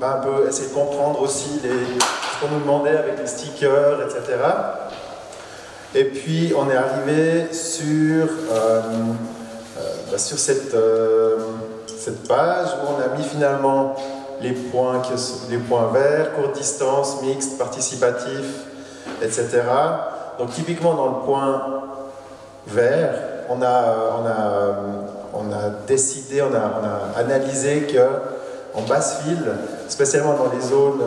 un peu essayer de comprendre aussi ce qu'on nous demandait avec les stickers, etc. Et puis on est arrivé sur cette page où on a mis finalement les points verts, courte distance, mixte, participatif, etc. Donc typiquement dans le point vert, on a analysé que en Basse-Ville, spécialement dans les zones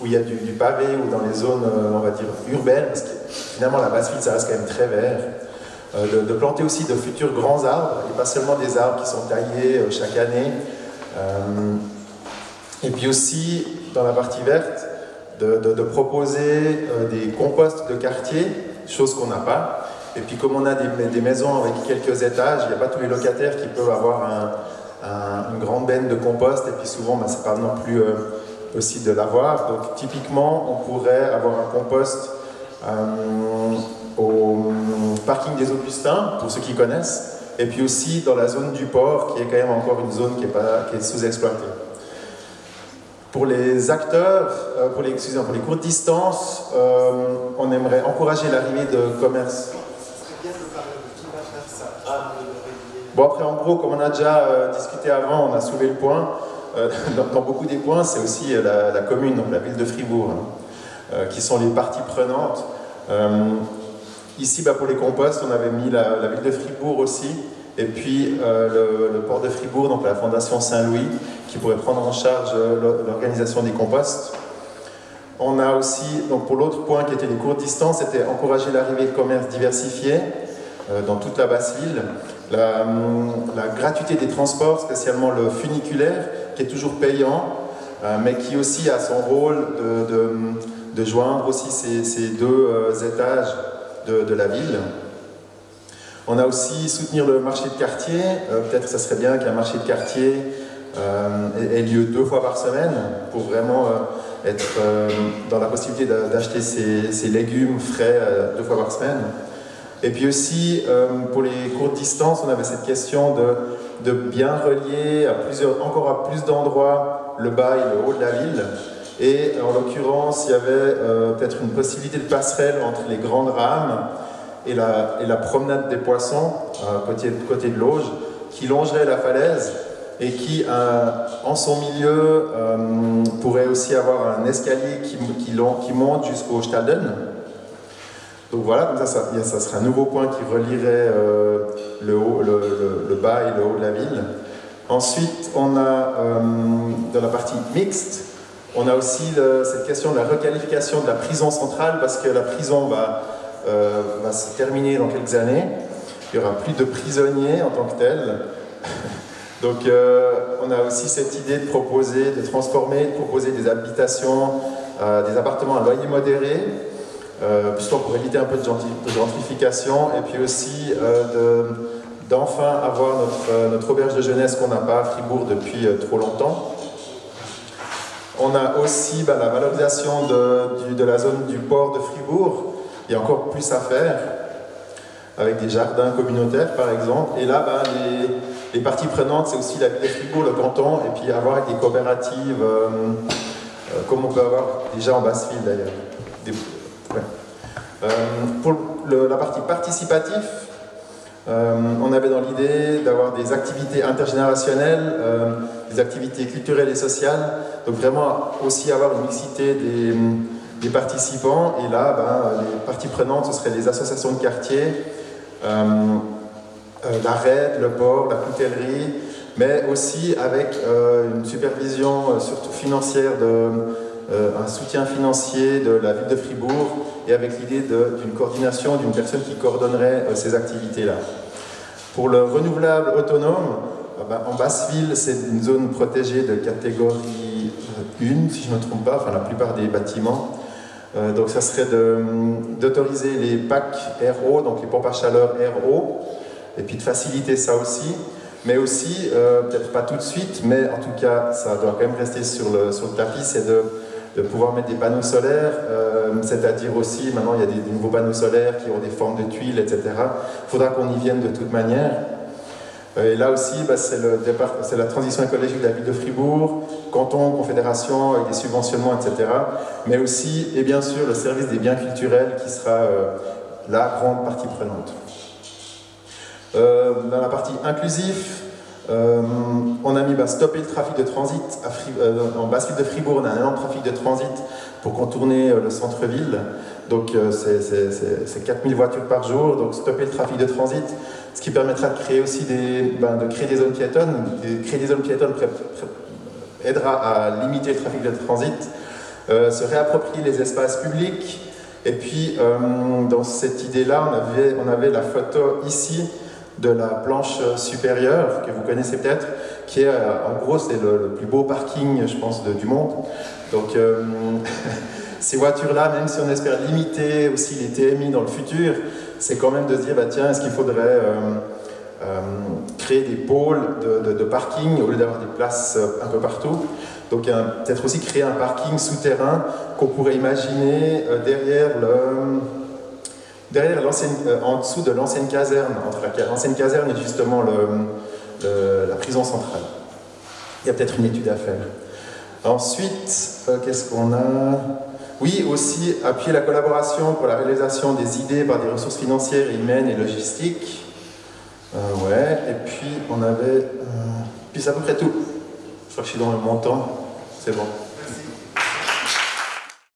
où il y a du pavé ou dans les zones, on va dire, urbaines, parce que finalement la Basse-Ville ça reste quand même très vert, de planter aussi de futurs grands arbres, et pas seulement des arbres qui sont taillés chaque année. Et puis aussi, dans la partie verte, de proposer des composts de quartier, chose qu'on n'a pas. Et puis comme on a des maisons avec quelques étages, il n'y a pas tous les locataires qui peuvent avoir une grande benne de compost, et puis souvent, c'est pas non plus possible de l'avoir. Donc typiquement, on pourrait avoir un compost au parking des Augustins, pour ceux qui connaissent, et puis aussi dans la zone du port, qui est quand même encore une zone qui est sous-exploitée. Pour les acteurs, pour les courtes distances, on aimerait encourager l'arrivée de commerce. Bon, après, en gros, comme on a déjà discuté avant, on a soulevé le point. Dans beaucoup des points, c'est aussi la commune, donc la ville de Fribourg, qui sont les parties prenantes. Ici, pour les composts, on avait mis la ville de Fribourg aussi, et puis le port de Fribourg, donc la Fondation Saint-Louis, qui pourrait prendre en charge l'organisation des composts. On a aussi, donc pour l'autre point qui était les courtes distances, c'était encourager l'arrivée de commerces diversifiés dans toute la Basse-Ville. La gratuité des transports, spécialement le funiculaire, qui est toujours payant, mais qui aussi a son rôle de joindre aussi ces deux étages de la ville. On a aussi soutenir le marché de quartier. Peut-être que ça serait bien qu'un marché de quartier ait lieu 2 fois par semaine pour vraiment être dans la possibilité d'acheter ses légumes frais 2 fois par semaine. Et puis aussi, pour les courtes distances, on avait cette question de bien relier encore à plus d'endroits le bas et le haut de la ville. Et en l'occurrence, il y avait peut-être une possibilité de passerelle entre les grandes rames et la promenade des poissons, côté de l'Auge, qui longerait la falaise et qui, en son milieu, pourrait aussi avoir un escalier qui monte jusqu'au Stalden. Donc voilà, comme ça serait un nouveau point qui relierait le bas et le haut de la ville. Ensuite, on a, dans la partie mixte, on a aussi cette question de la requalification de la prison centrale, parce que la prison va se terminer dans quelques années. Il n'y aura plus de prisonniers en tant que tels. Donc on a aussi cette idée de proposer des habitations, des appartements à loyer modéré, puisqu'on pour éviter un peu de gentrification, et puis aussi d'enfin avoir notre auberge de jeunesse qu'on n'a pas à Fribourg depuis trop longtemps. On a aussi la valorisation de la zone du port de Fribourg. Il y a encore plus à faire, avec des jardins communautaires par exemple. Et là, les parties prenantes, c'est aussi la ville de Fribourg, le canton, et puis avoir des coopératives, comme on peut avoir déjà en Basse-Ville d'ailleurs. Pour la partie participative, on avait dans l'idée d'avoir des activités intergénérationnelles, des activités culturelles et sociales, donc vraiment aussi avoir une mixité des participants. Et là, les parties prenantes, ce seraient les associations de quartier, la RAID, le port, la coutellerie, mais aussi avec une supervision surtout financière, un soutien financier de la ville de Fribourg, et avec l'idée d'une coordination, d'une personne qui coordonnerait ces activités-là. Pour le renouvelable autonome, en Basse-Ville, c'est une zone protégée de catégorie 1, si je ne me trompe pas, enfin la plupart des bâtiments. Donc ça serait d'autoriser les packs RO, donc les pompes à chaleur RO, et puis de faciliter ça aussi, mais aussi, peut-être pas tout de suite, mais en tout cas, ça doit quand même rester sur le tapis, c'est de pouvoir mettre des panneaux solaires, c'est-à-dire aussi, maintenant il y a des nouveaux panneaux solaires qui ont des formes de tuiles, etc. Il faudra qu'on y vienne de toute manière. Et là aussi, c'est la transition écologique de la ville de Fribourg, canton, confédération, avec des subventionnements, etc. Mais aussi, et bien sûr, le service des biens culturels qui sera la grande partie prenante. Dans la partie inclusif, on a mis stopper le trafic de transit. En basse-ville de Fribourg, on a un énorme trafic de transit pour contourner le centre-ville. Donc c'est 4000 voitures par jour, donc stopper le trafic de transit, ce qui permettra de créer aussi de créer des zones piétonnes. Créer des zones piétonnes aidera à limiter le trafic de transit, se réapproprier les espaces publics. Et puis dans cette idée-là, on avait la photo ici de la planche supérieure, que vous connaissez peut-être, qui est, en gros, c'est le plus beau parking, je pense, du monde. Donc, ces voitures-là, même si on espère limiter aussi les TMI dans le futur, c'est quand même de se dire, tiens, est-ce qu'il faudrait créer des pôles de parking au lieu d'avoir des places un peu partout. Donc, peut-être aussi créer un parking souterrain qu'on pourrait imaginer en dessous de l'ancienne caserne, entre l'ancienne caserne et justement la prison centrale. Il y a peut-être une étude à faire. Ensuite, qu'est-ce qu'on a? Oui, aussi appuyer la collaboration pour la réalisation des idées par des ressources financières, humaines et logistiques. Ouais, et puis on avait... puis c'est à peu près tout. Je crois que je suis dans le montant, c'est bon.